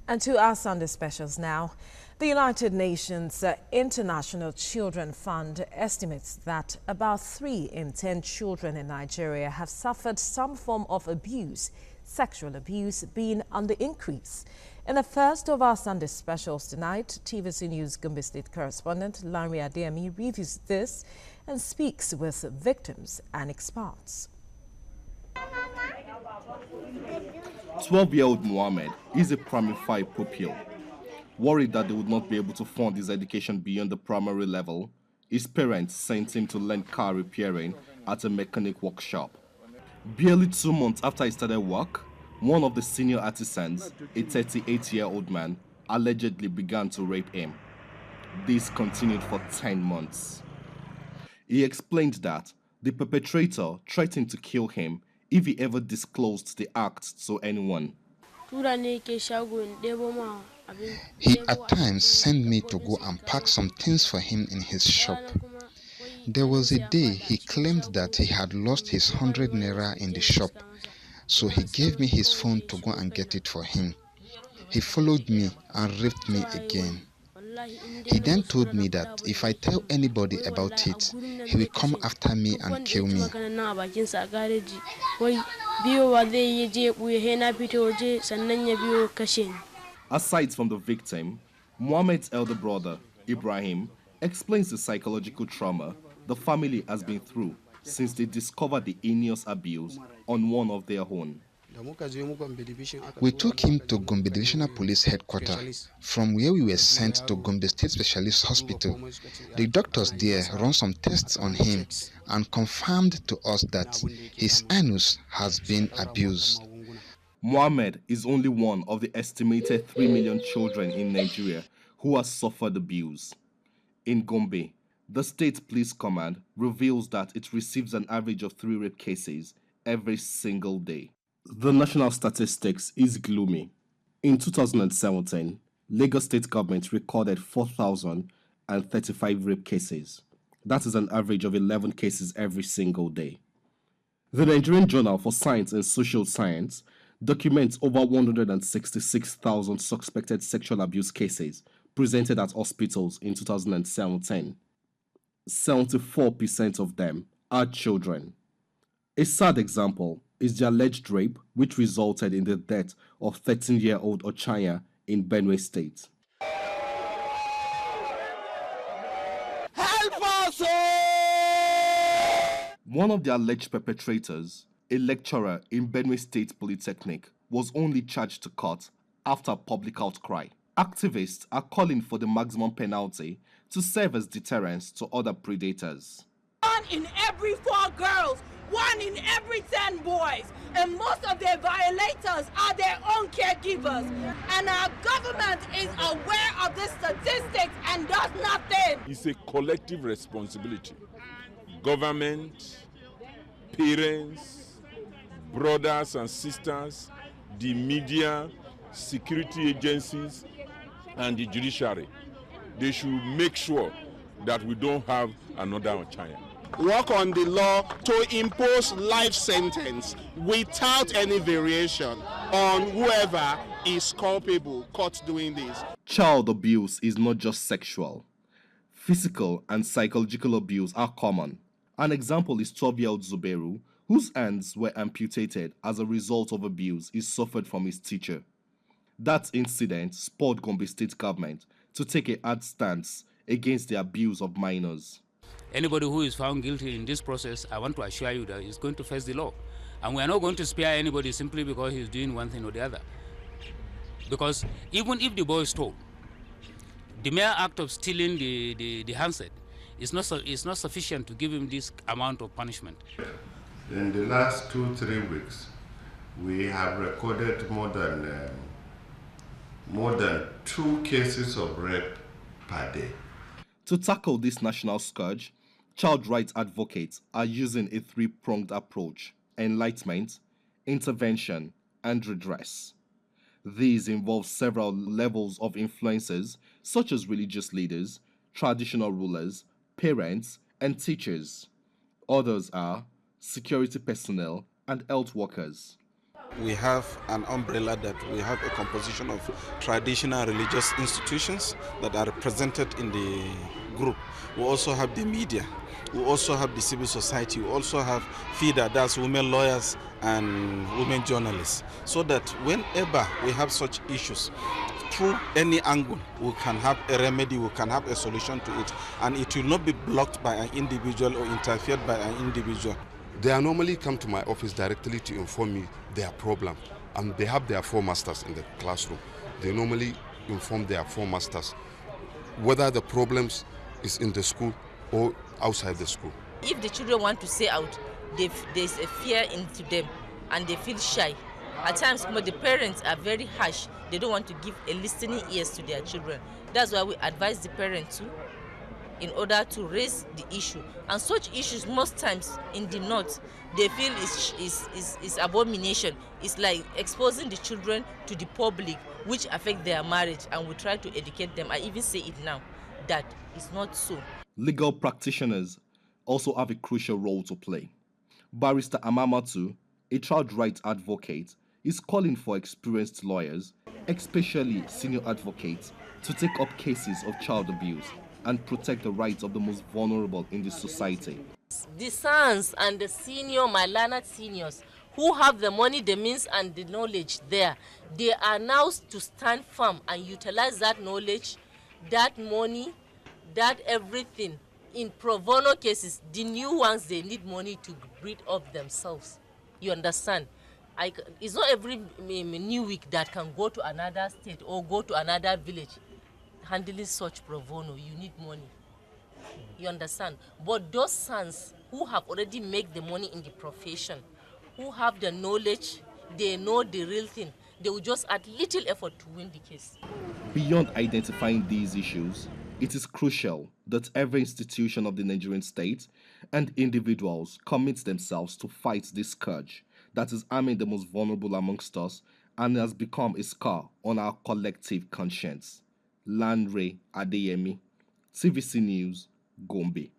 And to our Sunday specials now. The United Nations International Children Fund estimates that about 3 in 10 children in Nigeria have suffered some form of abuse, sexual abuse being on the increase. In the first of our Sunday specials tonight, TVC News Gombe State correspondent Lanre Adeyemi reviews this and speaks with victims and experts. 12-year-old Mohammed is a primary 5 pupil. Worried that they would not be able to fund his education beyond the primary level, his parents sent him to learn car repairing at a mechanic workshop. Barely 2 months after he started work, one of the senior artisans, a 38-year-old man, allegedly began to rape him. This continued for 10 months. He explained that the perpetrator threatened to kill him if he ever disclosed the act to anyone. He at times sent me to go and pack some things for him in his shop. There was a day he claimed that he had lost his 100 naira in the shop, so he gave me his phone to go and get it for him. He followed me and raped me again. He then told me that if I tell anybody about it, he will come after me and kill me. Aside from the victim, Mohammed's elder brother, Ibrahim, explains the psychological trauma the family has been through since they discovered the heinous abuse on one of their own. We took him to Gombe Divisional Police Headquarters, from where we were sent to Gombe State Specialist Hospital. The doctors there ran some tests on him and confirmed to us that his anus has been abused. Mohammed is only one of the estimated 3 million children in Nigeria who has suffered abuse. In Gombe, the State Police Command reveals that it receives an average of 3 rape cases every single day. The national statistics is gloomy. In 2017, Lagos State government recorded 4,035 rape cases. That is an average of 11 cases every single day. The Nigerian Journal for Science and Social Science documents over 166,000 suspected sexual abuse cases presented at hospitals in 2017. 74% of them are children. A sad example is the alleged rape which resulted in the death of 13-year-old Ochanya in Benue State. Help us! One of the alleged perpetrators, a lecturer in Benue State Polytechnic, was only charged to court after public outcry. Activists are calling for the maximum penalty to serve as deterrence to other predators. 1 in every 4 girls, 1 in every 10 boys, and most of their violators are their own caregivers. And our government is aware of this statistics and does nothing. It's a collective responsibility. Government, parents, brothers and sisters, the media, security agencies, and the judiciary. They should make sure that we don't have another Ochanya. Work on the law to impose life sentence without any variation on whoever is culpable caught doing this. Child abuse is not just sexual. Physical and psychological abuse are common. An example is 12-year-old Zuberu, whose hands were amputated as a result of abuse he suffered from his teacher. That incident spurred Gombe State government to take a hard stance against the abuse of minors. Anybody who is found guilty in this process, I want to assure you that he's going to face the law. And we are not going to spare anybody simply because he's doing one thing or the other. Because even if the boy stole, the mere act of stealing the handset is not sufficient to give him this amount of punishment. In the last 2-3 weeks, we have recorded more than 2 cases of rape per day. To tackle this national scourge, child rights advocates are using a 3-pronged approach: enlightenment, intervention, and redress. These involve several levels of influences such as religious leaders, traditional rulers, parents, and teachers. Others are security personnel and health workers. We have an umbrella that we have a composition of traditional religious institutions that are represented in the group. We also have the media. We also have the civil society. We also have FIDA, that's women lawyers and women journalists. So that whenever we have such issues, through any angle, we can have a remedy, we can have a solution to it, and it will not be blocked by an individual or interfered by an individual. They normally come to my office directly to inform me their problem, and they have their four masters in the classroom. They normally inform their four masters whether the problems is in the school or outside the school. If the children want to say out, there's a fear into them and they feel shy. At times, the parents are very harsh. They don't want to give a listening ears to their children. That's why we advise the parents too, in order to raise the issue. And such issues most times in the north, they feel is abomination. It's like exposing the children to the public, which affect their marriage, and we try to educate them. I even say it now, that it's not so. Legal practitioners also have a crucial role to play. Barrister Amamatu, a child rights advocate, is calling for experienced lawyers, especially senior advocates, to take up cases of child abuse and protect the rights of the most vulnerable in this society. The sons and the senior, my learned seniors, who have the money, the means, and the knowledge there, they are now to stand firm and utilize that knowledge, that money, that everything. In pro bono cases, the new ones, they need money to breed up themselves. You understand? It's not every new week that can go to another state or go to another village handling such pro bono. You need money. You understand? But those sons who have already made the money in the profession, who have the knowledge, they know the real thing, they will just add little effort to win the case. Beyond identifying these issues, it is crucial that every institution of the Nigerian state and individuals commit themselves to fight this scourge that is harming the most vulnerable amongst us and has become a scar on our collective conscience. Landre Adeyemi, TVC News, Gombe.